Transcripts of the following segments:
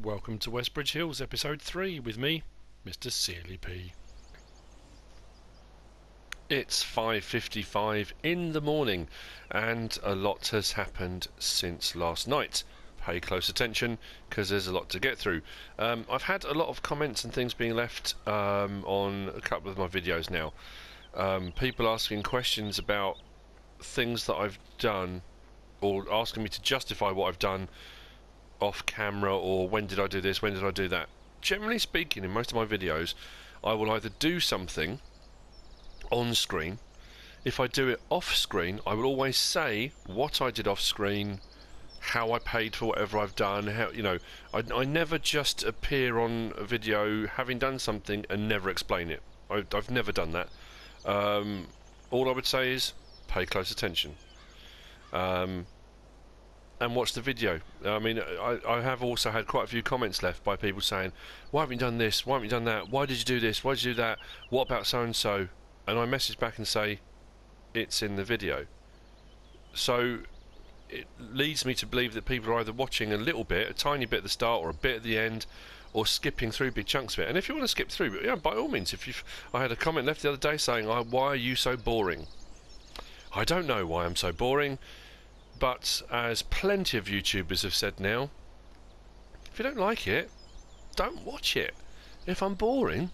Welcome to Westbridge Hills, episode 3, with me, MrSealyp. It's 5:55 in the morning, and a lot has happened since last night. Pay close attention, because there's a lot to get through. I've had a lot of comments and things being left on a couple of my videos now. People asking questions about things that I've done, or asking me to justify what I've done off camera, or when did I do this, when did I do that. Generally speaking, in most of my videos I will either do something on screen. If I do it off screen, I will always say what I did off screen, how I paid for whatever I've done, how, you know, I never just appear on a video having done something and never explain it. I've never done that. All I would say is pay close attention and watch the video. I mean, I have also had quite a few comments left by people saying, why haven't you done this, why haven't you done that, why did you do this, why did you do that, what about so and so? And I message back and say, it's in the video. So it leads me to believe that people are either watching a little bit, a tiny bit at the start or a bit at the end, or skipping through big chunks of it. And if you want to skip through, yeah, by all means. I had a comment left the other day saying, why are you so boring? I don't know why I'm so boring, but as plenty of YouTubers have said now, if you don't like it, don't watch it. If I'm boring,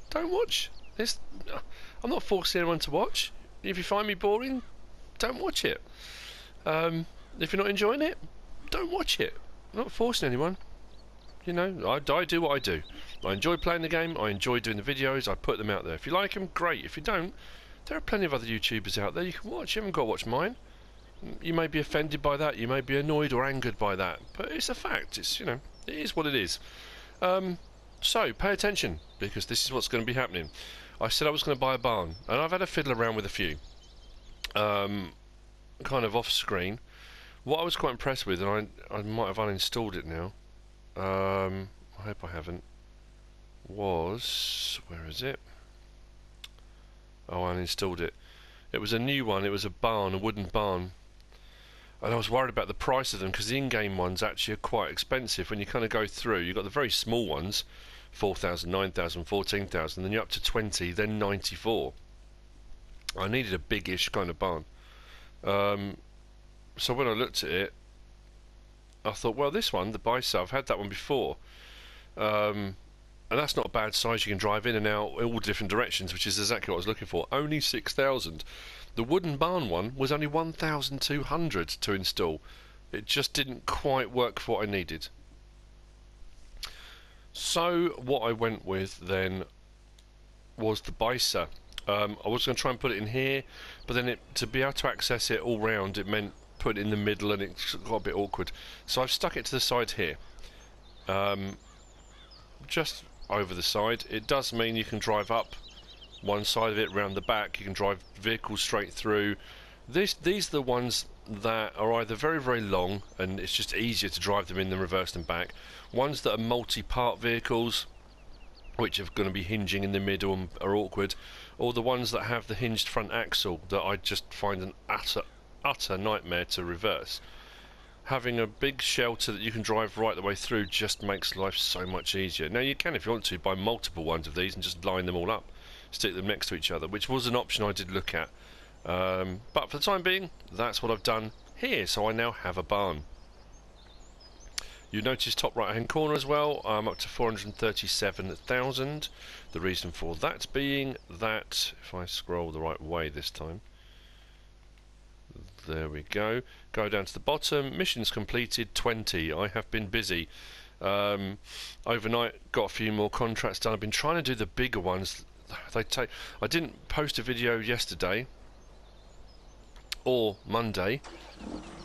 don't watch. I'm not forcing anyone to watch. If you find me boring, don't watch it. If you're not enjoying it, don't watch it. I'm not forcing anyone. You know, I do what I do. I enjoy playing the game, I enjoy doing the videos, I put them out there. If you like them, great. If you don't, there are plenty of other YouTubers out there you can watch. You haven't got to watch mine. You may be offended by that, you may be annoyed or angered by that, but it's a fact. It's, you know, it is what it is. So pay attention, because this is what's going to be happening. I said I was going to buy a barn, and I've had a fiddle around with a few, kind of off screen. What I was quite impressed with, and I might have uninstalled it now, I hope I haven't, was, where is it? Oh, I uninstalled it. It was a new one. It was a barn, a wooden barn. And I was worried about the price of them, because the in-game ones actually are quite expensive. When you kind of go through, you've got the very small ones, 4,000, 9,000, 14,000, then you're up to 20, then 94. I needed a big-ish kind of barn. So when I looked at it, I thought, well, this one, the Beiser, I've had that one before. And that's not a bad size. You can drive in and out in all different directions, which is exactly what I was looking for. Only 6,000. The wooden barn one was only 1,200 to install. It just didn't quite work for what I needed. So what I went with then was the Beiser. I was going to try and put it in here, but then to be able to access it all round, it meant put it in the middle, and it got a bit awkward. So I've stuck it to the side here. Just over the side. It does mean you can drive up one side of it, round the back. You can drive vehicles straight through. These are the ones that are either very, very long, and it's just easier to drive them in than reverse and back. Ones that are multi-part vehicles, which are going to be hinging in the middle and are awkward, or the ones that have the hinged front axle that I just find an utter nightmare to reverse. Having a big shelter that you can drive right the way through just makes life so much easier. Now you can, if you want to, buy multiple ones of these and just line them all up, stick them next to each other, which was an option I did look at. But for the time being, that's what I've done here, so I now have a barn. You notice top right hand corner as well, I'm up to 437,000. The reason for that being that, if I scroll the right way this time, there we go. Go down to the bottom. Missions completed 20. I have been busy. Overnight, got a few more contracts done. I've been trying to do the bigger ones. I didn't post a video yesterday or Monday.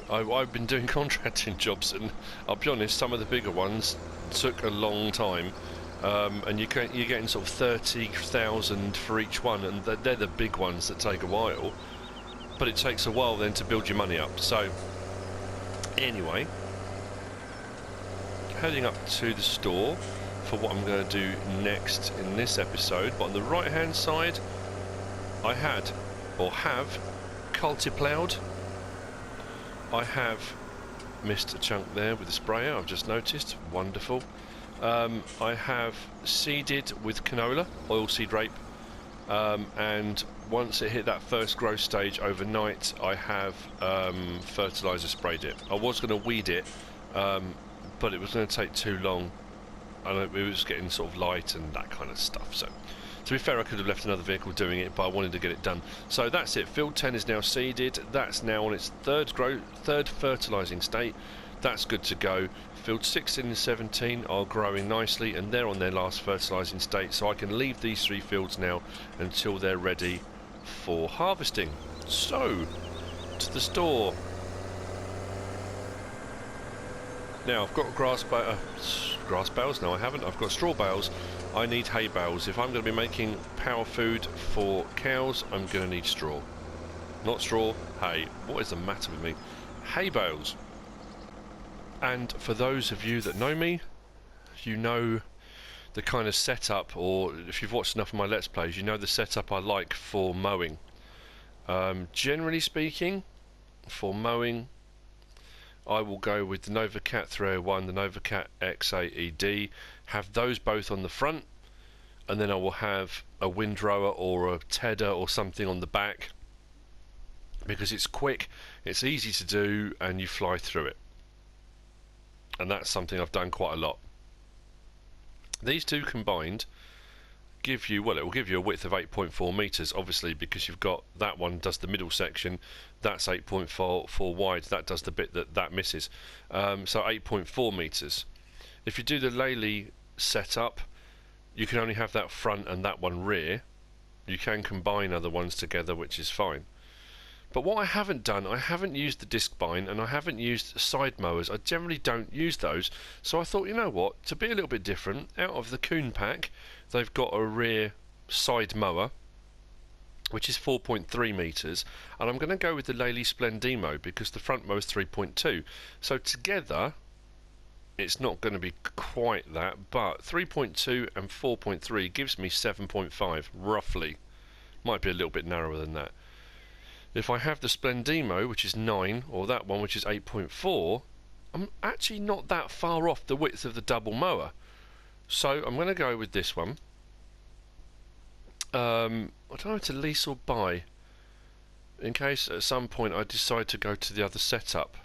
I've been doing contracting jobs, and I'll be honest, some of the bigger ones took a long time. And you're getting sort of 30,000 for each one, and they're the big ones that take a while. But it takes a while then to build your money up. So anyway, heading up to the store for what I'm going to do next in this episode. But on the right hand side, I had, or have, culti-ploughed. I have missed a chunk there with the sprayer, I've just noticed. Wonderful. I have seeded with canola, oilseed rape, and once it hit that first growth stage overnight, I have fertiliser sprayed it. I was going to weed it, but it was going to take too long, and it was getting sort of light and that kind of stuff. So, to be fair, I could have left another vehicle doing it, but I wanted to get it done. So that's it. Field 10 is now seeded. That's now on its third fertilising state. That's good to go. Field 16 and 17 are growing nicely, and they're on their last fertilising state. So I can leave these 3 fields now until they're ready for harvesting. So, to the store. Now I've got grass bales. No, I haven't. I've got straw bales. I need hay bales. If I'm going to be making power food for cows, I'm going to need straw. Not straw, hay. What is the matter with me? Hay bales. And for those of you that know me, you know the kind of setup, or if you've watched enough of my Let's Plays, you know the setup I like for mowing. Generally speaking, for mowing, I will go with the Novacat 301, the Novacat X8ED, have those both on the front, and then I will have a windrower or a tedder or something on the back, because it's quick, it's easy to do, and you fly through it. And that's something I've done quite a lot. These two combined give you, well, it will give you a width of 8.4 meters, obviously, because you've got that one does the middle section, that's 8.4 wide, that does the bit that misses, so 8.4 meters. If you do the Lely setup, you can only have that front and that one rear. You can combine other ones together, which is fine. But what I haven't done, I haven't used the disc bind, and I haven't used side mowers. I generally don't use those, so I thought, you know what, to be a little bit different, out of the Kuhn pack, they've got a rear side mower, which is 4.3 meters, and I'm going to go with the Lely Splendimo because the front mower is 3.2. So together, it's not going to be quite that, but 3.2 and 4.3 gives me 7.5, roughly. Might be a little bit narrower than that. If I have the Splendimo, which is 9, or that one, which is 8.4, I'm actually not that far off the width of the double mower. So I'm going to go with this one. I don't know to lease or buy, in case at some point I decide to go to the other setup.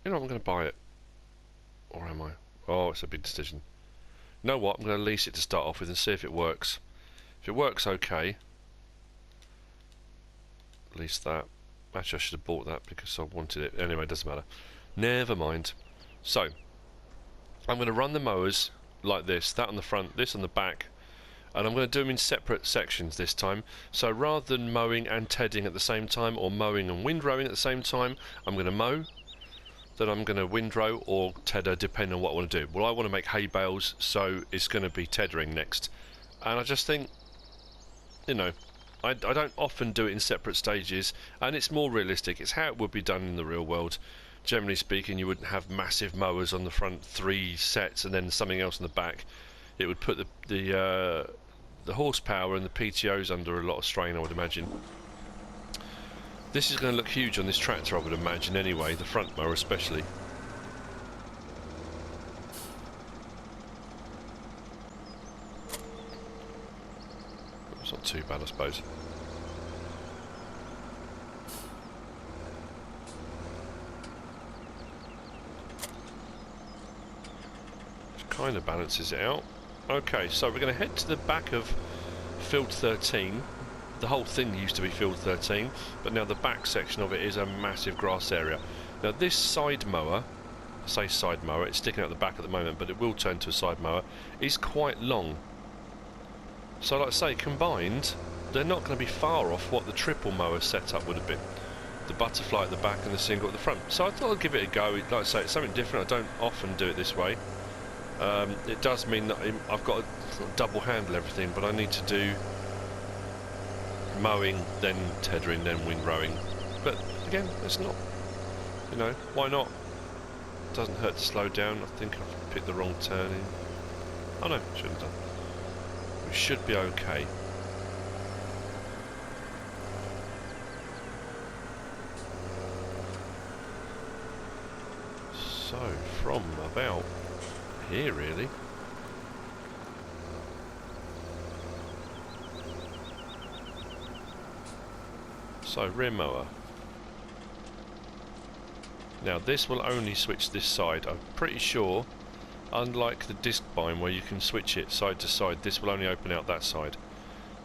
You know, I'm going to buy it. Or am I? Oh, it's a big decision. You know what? I'm going to lease it to start off with and see if it works. If it works, okay. Lease that. Actually, I should have bought that because I wanted it. Anyway, it doesn't matter. Never mind. So, I'm going to run the mowers like this. That on the front, this on the back. And I'm going to do them in separate sections this time. So rather than mowing and tedding at the same time, or mowing and windrowing at the same time, I'm going to mow, then I'm going to windrow or tedder, depending on what I want to do. Well, I want to make hay bales, so it's going to be teddering next. And I just think, you know, I don't often do it in separate stages, and it's more realistic. It's how it would be done in the real world. Generally speaking, you wouldn't have massive mowers on the front, 3 sets, and then something else on the back. It would put the horsepower and the PTOs under a lot of strain, I would imagine. This is going to look huge on this tractor, I would imagine, anyway, the front mower especially. It's not too bad, I suppose. Which kind of balances it out. Okay, so we're going to head to the back of field 13. The whole thing used to be field 13, but now the back section of it is a massive grass area. Now this side mower, I say side mower, it's sticking out the back at the moment, but it will turn to a side mower, is quite long. So like I say, combined, they're not going to be far off what the triple mower setup would have been. The butterfly at the back and the single at the front. So I thought I'd give it a go. Like I say, it's something different. I don't often do it this way. It does mean that I've got to double handle everything, but I need to do mowing, then tethering, then windrowing. But again, it's not, you know, why not? It doesn't hurt to slow down. I think I've picked the wrong turning. Oh no, shouldn't have done. We should be okay. So, from about here really. So, rear mower. Now this will only switch this side. I'm pretty sure, unlike the disc bind where you can switch it side to side, this will only open out that side.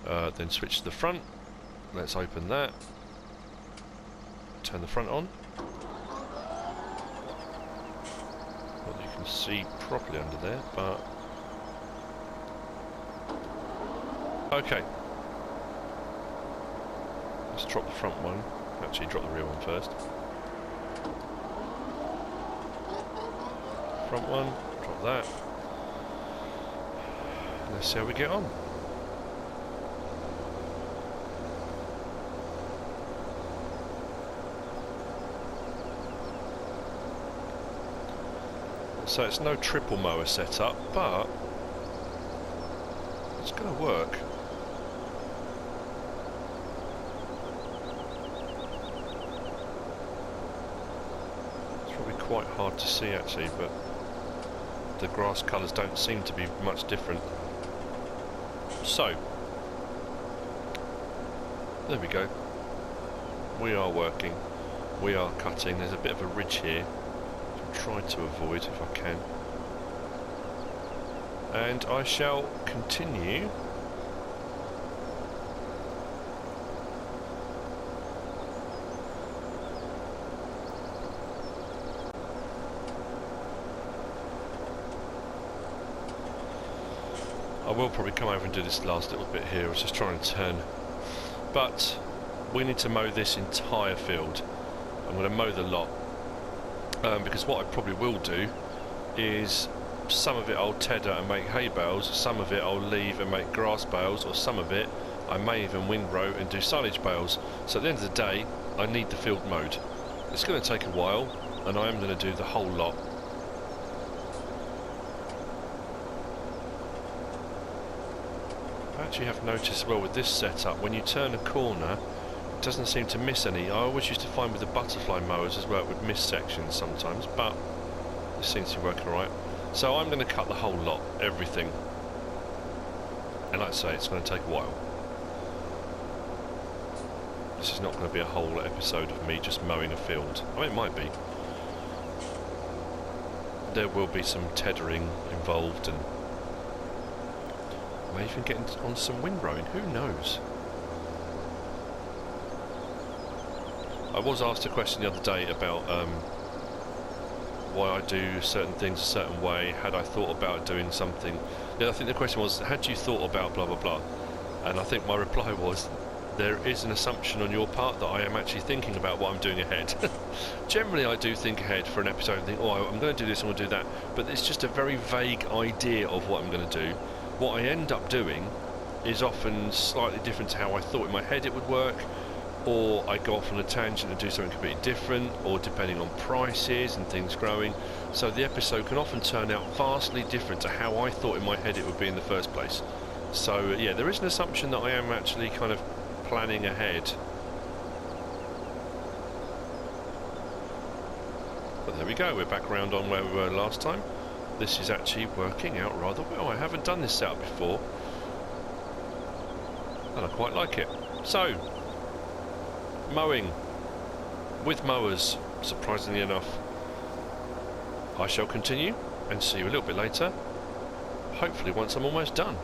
Then switch to the front. Let's open that. Turn the front on. Well, you can see properly under there, but... okay. Let's drop the front one. Actually, drop the rear one first. Front one, drop that. Let's see how we get on. So it's no triple mower setup, but it's going to work. It's probably quite hard to see actually, but the grass colours don't seem to be much different. So, there we go. We are working. We are cutting. There's a bit of a ridge here. Try to avoid if I can, and I shall continue. I will probably come over and do this last little bit here. I was just trying to turn, but we need to mow this entire field. I'm going to mow the lot. Because what I probably will do is some of it I'll tedder and make hay bales, some of it I'll leave and make grass bales, or some of it I may even windrow and do silage bales. So at the end of the day I need the field mowed. It's going to take a while and I am going to do the whole lot. I actually have noticed well with this setup, when you turn a corner it doesn't seem to miss any. I always used to find with the butterfly mowers as well it would miss sections sometimes, but this seems to be working alright. So I'm going to cut the whole lot, everything, and like I say, it's going to take a while. This is not going to be a whole episode of me just mowing a field. I mean, it might be. There will be some tethering involved, and I may even get on some windrowing, who knows. I was asked a question the other day about why I do certain things a certain way. Had I thought about doing something? Yeah, I think the question was, had you thought about blah blah blah? And I think my reply was, there is an assumption on your part that I am actually thinking about what I'm doing ahead. Generally I do think ahead for an episode and think, oh, I'm going to do this, I'm going to do that, but it's just a very vague idea of what I'm going to do. What I end up doing is often slightly different to how I thought in my head it would work, or I go off on a tangent and do something completely different, or depending on prices and things growing. So the episode can often turn out vastly different to how I thought in my head it would be in the first place. So yeah, there is an assumption that I am actually kind of planning ahead. But there we go, we're back around on where we were last time. This is actually working out rather well. I haven't done this setup before, and I quite like it. So, mowing with mowers, surprisingly enough. I shall continue and see you a little bit later, hopefully once I'm almost done.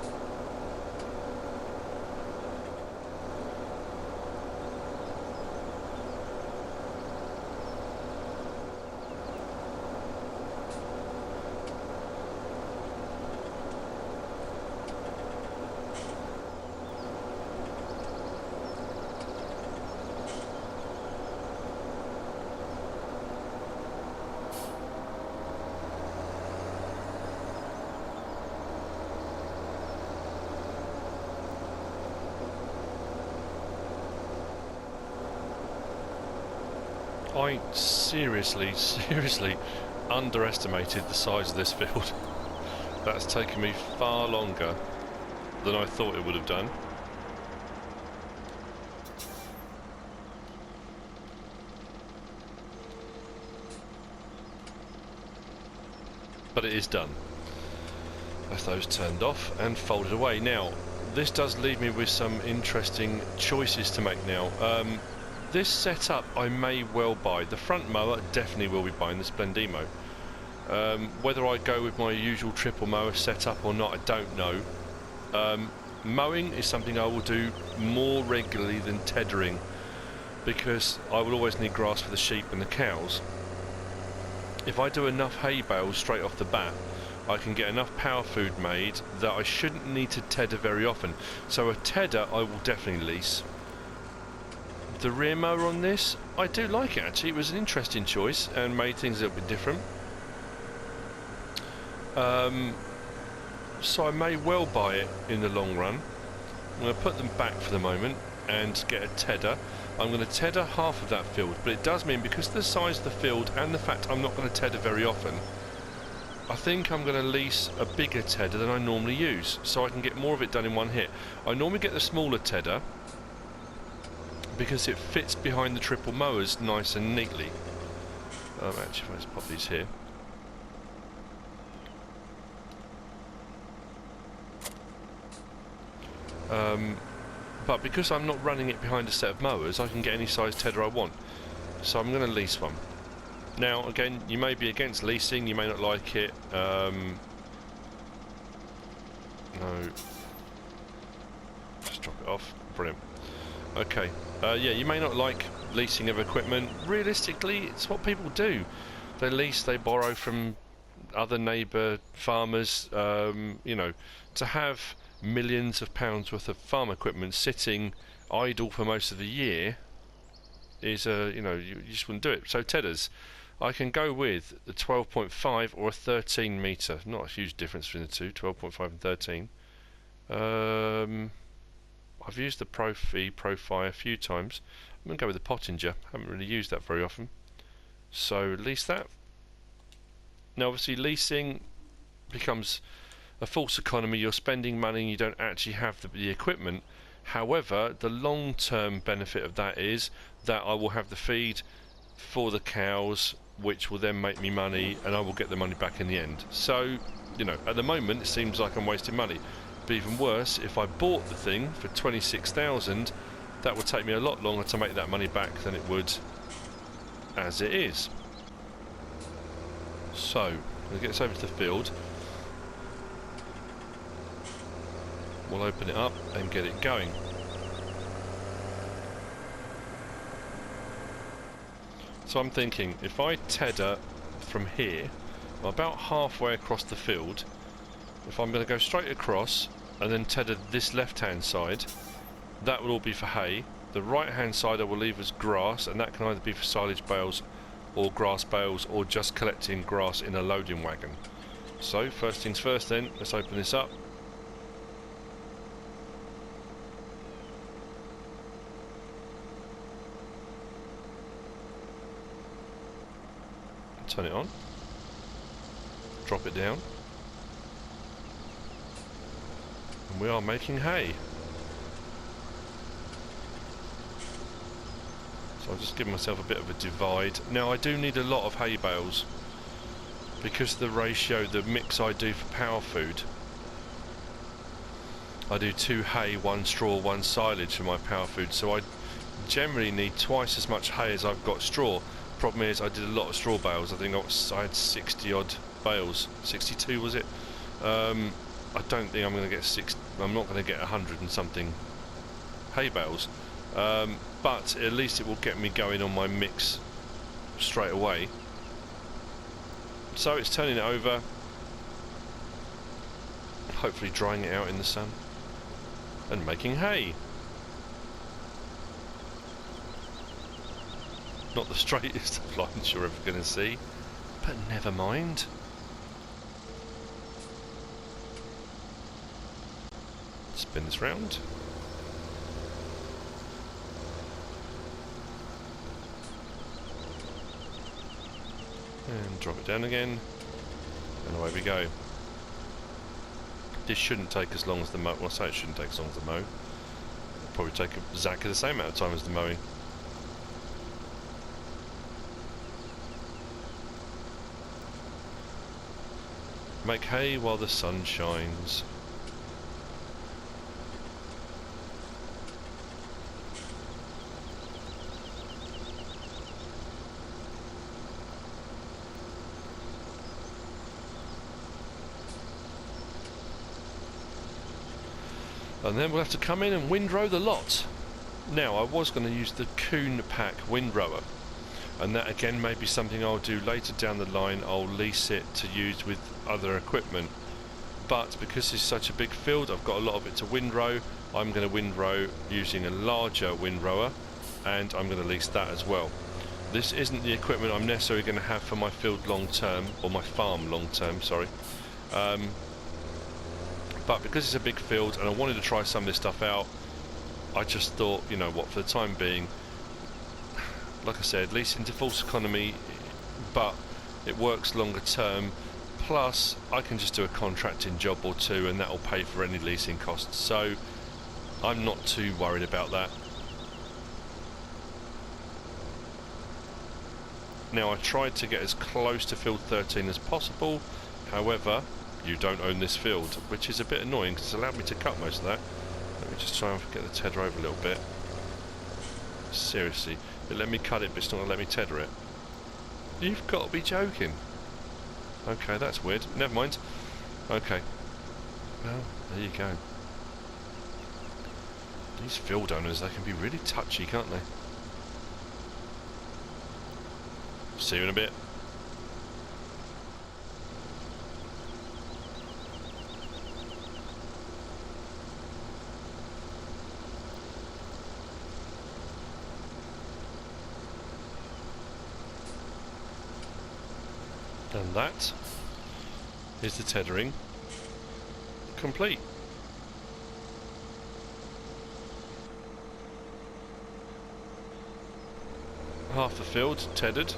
I seriously underestimated the size of this field. That's taken me far longer than I thought it would have done. but it is done. That's those turned off and folded away. Now, this does leave me with some interesting choices to make now. This setup I may well buy. The front mower, definitely will be buying the Splendimo. Whether I go with my usual triple mower setup or not, I don't know. Mowing is something I will do more regularly than tethering, because I will always need grass for the sheep and the cows. If I do enough hay bales straight off the bat, I can get enough power food made that I shouldn't need to tether very often. So a tedder I will definitely lease. The rear mower on this, I do like it actually. It was an interesting choice and made things a little bit different. So I may well buy it in the long run. I'm going to put them back for the moment and get a tedder. I'm going to tedder half of that field, but it does mean, because of the size of the field and the fact I'm not going to tedder very often, I think I'm going to lease a bigger tedder than I normally use, so I can get more of it done in one hit. I normally get the smaller tedder because it fits behind the triple mowers nice and neatly. Actually, let's pop these here. But because I'm not running it behind a set of mowers, I can get any size tedder I want. So I'm going to lease one. Now, again, you may be against leasing, you may not like it. No. Just drop it off. Brilliant. Okay. Yeah, you may not like leasing of equipment. Realistically, it's what people do. They lease, they borrow from other neighbour farmers. You know, to have millions of pounds worth of farm equipment sitting idle for most of the year is you know, you just wouldn't do it. So tedders, I can go with the 12.5 or a 13 metre. Not a huge difference between the two, 12.5 and 13. I've used the Profi a few times. I'm going to go with the Pottinger. Haven't really used that very often. So lease that. Now obviously leasing becomes a false economy. You're spending money and you don't actually have the equipment. However, the long-term benefit of that is that I will have the feed for the cows, which will then make me money, and I will get the money back in the end. So, you know, at the moment it seems like I'm wasting money. But even worse, if I bought the thing for 26,000, that would take me a lot longer to make that money back than it would as it is. So, we'll get us over to the field. We'll open it up and get it going. So I'm thinking, if I tedder from here, I'm about halfway across the field. If I'm going to go straight across and then tedder this left hand side, that will all be for hay. The right hand side I will leave as grass, and that can either be for silage bales or grass bales, or just collecting grass in a loading wagon. So first things first then, let's open this up. Turn it on, drop it down, and we are making hay. So I'll just give myself a bit of a divide. Now I do need a lot of hay bales because of the ratio, the mix I do for power food. I do 2 hay, 1 straw, 1 silage for my power food, so I generally need twice as much hay as I've got straw. Problem is, I did a lot of straw bales. I think I had 60 odd bales, 62 was it? I don't think I'm going to get I'm not going to get 100 and something hay bales, but at least it will get me going on my mix straight away. So it's turning it over, hopefully drying it out in the sun and making hay. Not the straightest of lines you're ever going to see, but never mind. Spin this round. And drop it down again, and away we go. This shouldn't take as long as the mow. Well, I say it shouldn't take as long as the mow. It'll probably take exactly the same amount of time as the mowing. Make hay while the sun shines. And then we'll have to come in and windrow the lot. Now, I was going to use the Kuhn pack windrower, and that again may be something I'll do later down the line. I'll lease it to use with other equipment, but because it's such a big field, I've got a lot of it to windrow. I'm going to windrow using a larger windrower, and I'm going to lease that as well. This isn't the equipment I'm necessarily going to have for my field long term, or my farm long term, sorry. But because it's a big field and I wanted to try some of this stuff out, I just thought, you know what, for the time being, like I said, leasing to false economy, but it works longer term, plus I can just do a contracting job or two and that will pay for any leasing costs, so I'm not too worried about that. Now, I tried to get as close to field 13 as possible, however, you don't own this field, which is a bit annoying because it's allowed me to cut most of that. Let me just try and get the tedder over a little bit. Seriously, it let me cut it, but it's not going to let me tedder it. You've got to be joking. Okay, that's weird. Never mind. Okay. Well, there you go. These field owners, they can be really touchy, can't they? See you in a bit. And that is the tethering complete. Half the field tethered.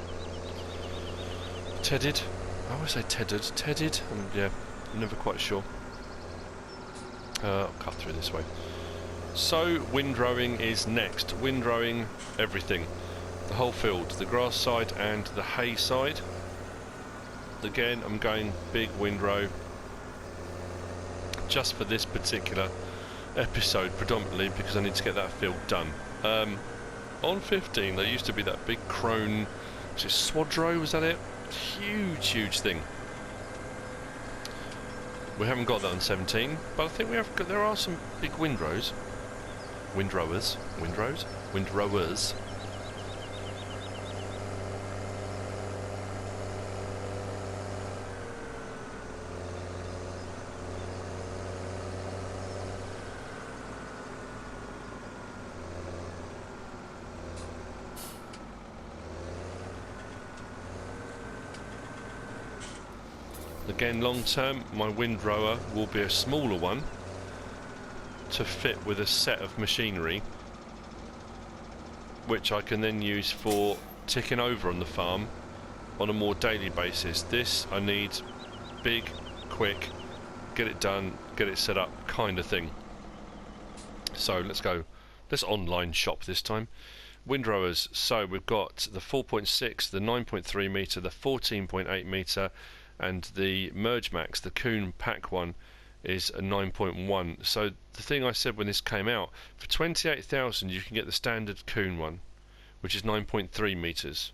Tedded. I always say tethered. Tedded. Yeah, I'm never quite sure. I'll cut through this way. So windrowing is next. Windrowing everything. The whole field. The grass side and the hay side. Again, I'm going big windrow just for this particular episode predominantly because I need to get that field done. On 15 there used to be that big crone, was it Swadro, was that it? Huge thing. We haven't got that on 17, but I think we have got, there are some big windrowers. Windrowers. Again, long term, my windrower will be a smaller one to fit with a set of machinery, which I can then use for ticking over on the farm on a more daily basis. This I need big, quick, get it done, get it set up kind of thing. So let's go. Let's online shop this time. Windrowers. So we've got the 4.6, the 9.3 metre, the 14.8 metre, and the Merge Max, the Kuhn pack one, is a 9.1. So the thing I said when this came out, for 28,000 you can get the standard Kuhn one, which is 9.3 metres.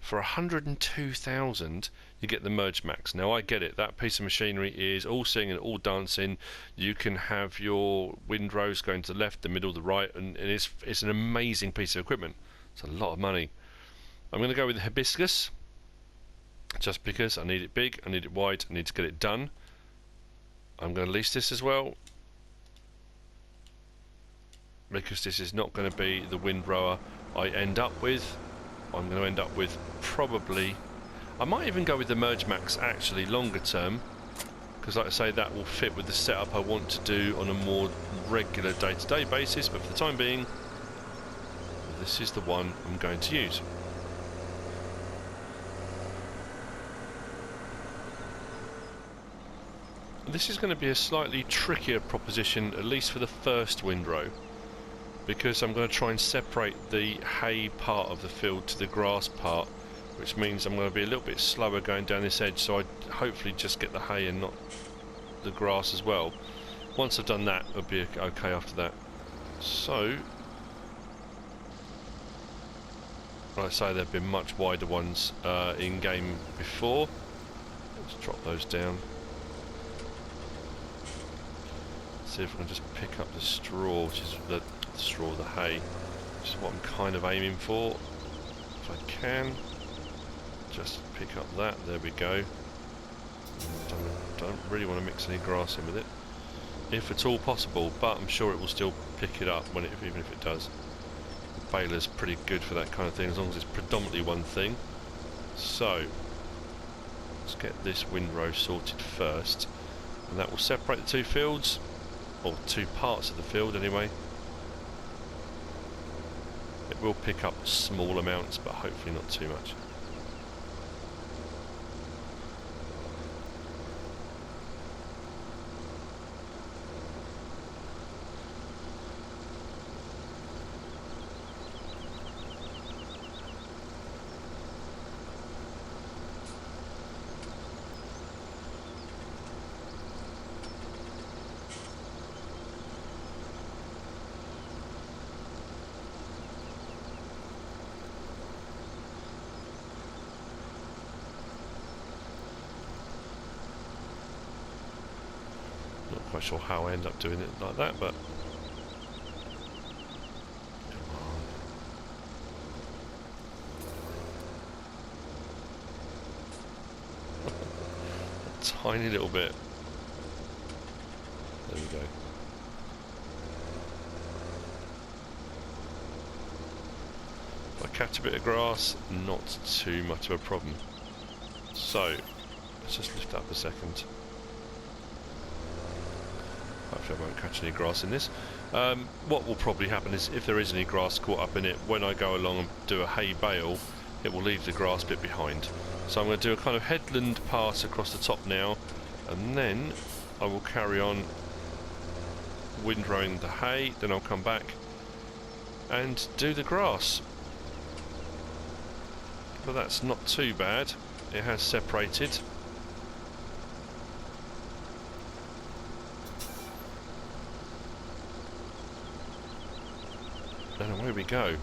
For 102,000 you get the Merge Max. Now I get it, that piece of machinery is all singing and all dancing. You can have your windrows going to the left, the middle, the right, and it's an amazing piece of equipment. It's a lot of money. I'm going to go with the Hibiscus, just because I need it big, I need it wide, I need to get it done. I'm going to lease this as well, because this is not going to be the windrower I end up with. I'm going to end up with probably, I might even go with the Merge Max actually longer term, because like I say, that will fit with the setup I want to do on a more regular day-to-day basis, but for the time being this is the one I'm going to use. This is going to be a slightly trickier proposition, at least for the first windrow, because I'm going to try and separate the hay part of the field to the grass part which means I'm going to be a little bit slower going down this edge, so I hopefully just get the hay and not the grass as well. Once I've done that, it'll be okay after that. So, like I say, there have been much wider ones in game before. Let's drop those down. See if I can just pick up the straw, which is the hay, which is what I'm kind of aiming for. If I can, just pick up that. There we go. Don't really want to mix any grass in with it, if at all possible. But I'm sure it will still pick it up when even if it does. The baler's pretty good for that kind of thing, as long as it's predominantly one thing. So let's get this windrow sorted first, and that will separate the two fields. Or two parts of the field anyway. It will pick up small amounts, but hopefully not too much. Not quite sure how I end up doing it like that, but come on. A tiny little bit. There we go. If I catch a bit of grass, not too much of a problem. So let's just lift up a second. Hopefully I won't catch any grass in this. What will probably happen is, if there is any grass caught up in it, when I go along and do a hay bale, it will leave the grass bit behind. So I'm going to do a kind of headland pass across the top now, and then I will carry on windrowing the hay, then I'll come back and do the grass. But that's not too bad. It has separated. And away we go.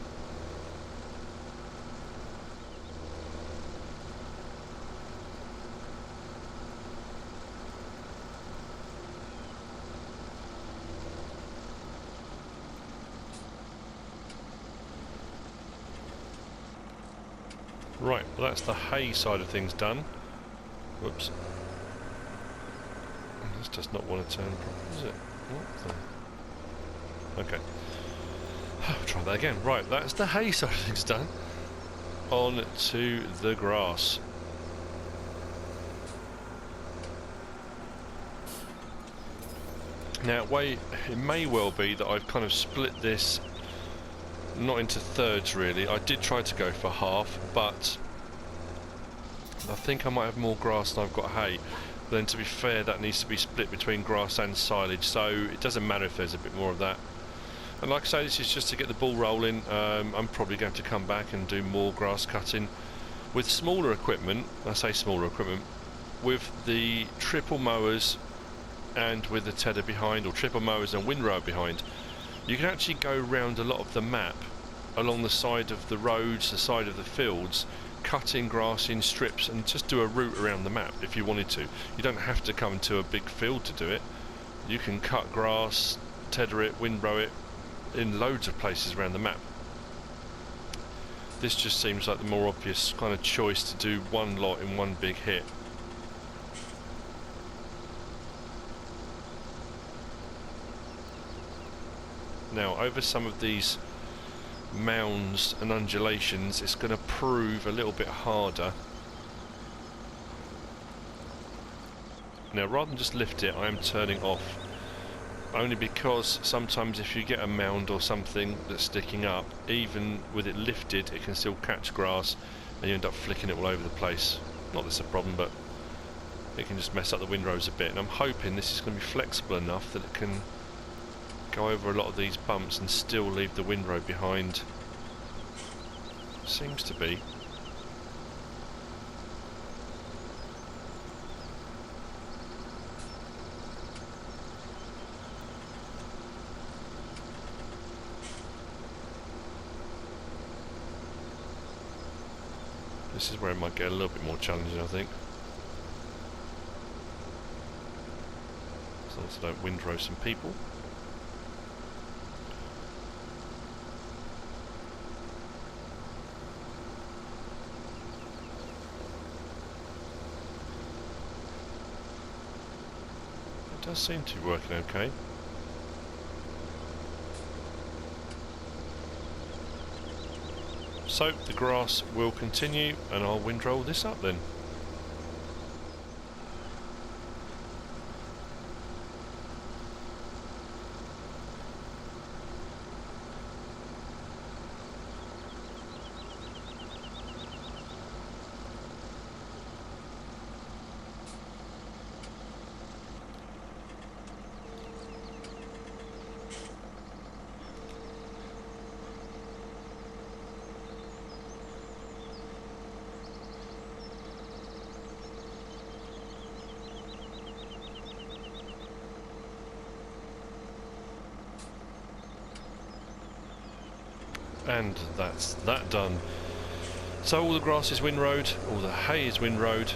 Right, well that's the hay side of things done. Whoops. This does not want to turn properly, is it? What the? Okay. I'll try that again. Right, that's the hay side of things done. On to the grass. Now, it may well be that I've kind of split this not into thirds really. I did try to go for half, but I think I might have more grass than I've got hay. Then to be fair, that needs to be split between grass and silage, so it doesn't matter if there's a bit more of that. And like I say, this is just to get the ball rolling. I'm probably going to come back and do more grass cutting with smaller equipment. I say smaller equipment, with the triple mowers and with the tedder behind, or triple mowers and windrower behind. You can actually go round a lot of the map along the side of the roads, the side of the fields, cutting grass in strips, and just do a route around the map if you wanted to. You don't have to come to a big field to do it. You can cut grass, tedder it, windrow it in loads of places around the map. This just seems like the more obvious kind of choice to do one lot in one big hit. Now, over some of these mounds and undulations, it's going to prove a little bit harder. Now, rather than just lift it, I am turning off, only because sometimes if you get a mound or something that's sticking up, even with it lifted, it can still catch grass and you end up flicking it all over the place. Not that it's a problem, but it can just mess up the windrows a bit, and I'm hoping this is going to be flexible enough that it can go over a lot of these bumps and still leave the windrow behind. Seems to be. This is where it might get a little bit more challenging, I think. As long as I don't windrow some people. It does seem to be working okay. So the grass will continue, and I'll windrow this up then. And that's that done. So all the grass is windrowed, all the hay is windrowed.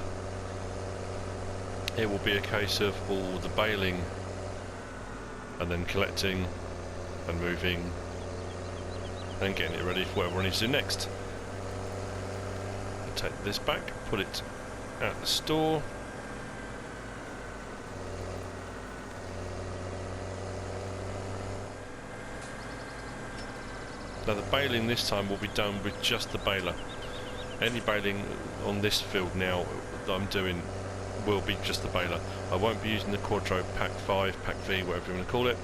It will be a case of all the baling and then collecting and moving and getting it ready for whatever I need to do next. I'll take this back, put it at the store. Now the baling this time will be done with just the baler. Any baling on this field now that I'm doing will be just the baler. I won't be using the Quadro Pack 5, Pack V, whatever you want to call it,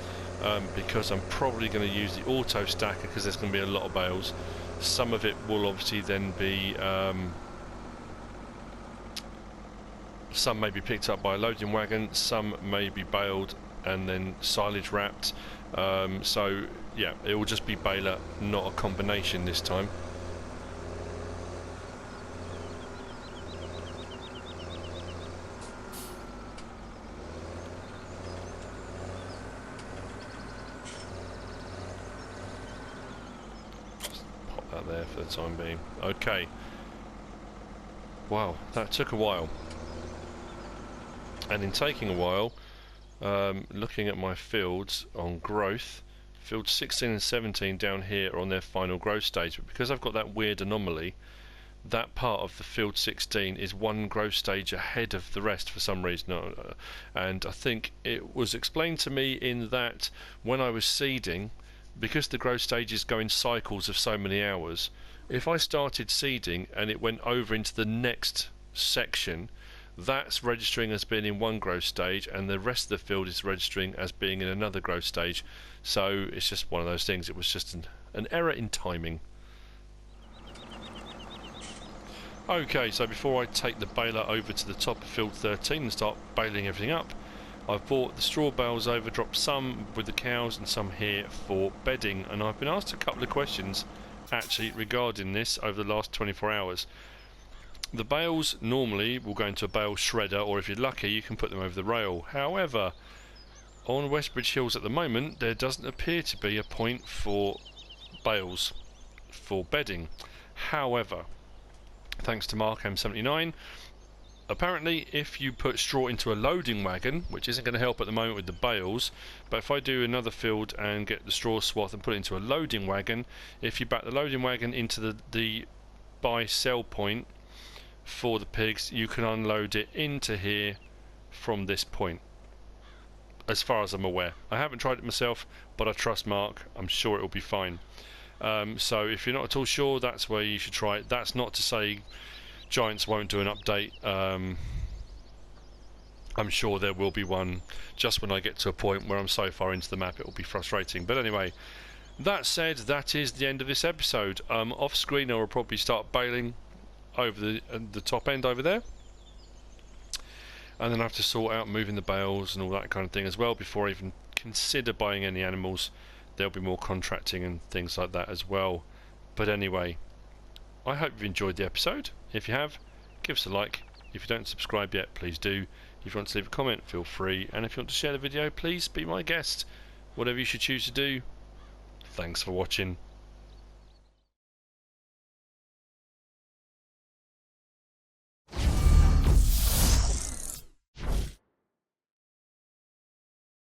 because I'm probably going to use the auto stacker because there's going to be a lot of bales. Some of it will obviously then be, some may be picked up by a loading wagon, some may be baled and then silage wrapped. So yeah, it will just be baler, not a combination this time. Just pop that there for the time being. Okay. Wow, that took a while. And in taking a while, looking at my fields on growth, fields 16 and 17 down here are on their final growth stage, but because I've got that weird anomaly, that part of the field 16 is one growth stage ahead of the rest for some reason, and I think it was explained to me in that when I was seeding, because the growth stages go in cycles of so many hours, if I started seeding and it went over into the next section, that's registering as being in one growth stage and the rest of the field is registering as being in another growth stage. So it's just one of those things. It was just an error in timing. Okay, so before I take the baler over to the top of field 13 and start baling everything up, I've brought the straw bales over, dropped some with the cows and some here for bedding, and I've been asked a couple of questions actually regarding this over the last 24 hours. The bales normally will go into a bale shredder, or if you're lucky you can put them over the rail. However, on Westbridge Hills at the moment there doesn't appear to be a point for bales for bedding. However, thanks to Mark M79, apparently if you put straw into a loading wagon, which isn't going to help at the moment with the bales, but if I do another field and get the straw swath and put it into a loading wagon, if you back the loading wagon into the buy sell point for the pigs, you can unload it into here from this point, as far as I'm aware. I haven't tried it myself, but I trust Mark. I'm sure it will be fine. So if you're not at all sure, that's where you should try it. That's not to say Giants won't do an update. I'm sure there will be one. Just when I get to a point where I'm so far into the map, it will be frustrating. But anyway, that said, that is the end of this episode. Off screen I will probably start baling over the top end over there, and then I have to sort out moving the bales and all that kind of thing as well before I even consider buying any animals. There'll be more contracting and things like that as well. But anyway, I hope you've enjoyed the episode. If you have, give us a like. If you don't subscribe yet, please do. If you want to leave a comment, feel free, and if you want to share the video, please be my guest. Whatever you should choose to do. Thanks for watching.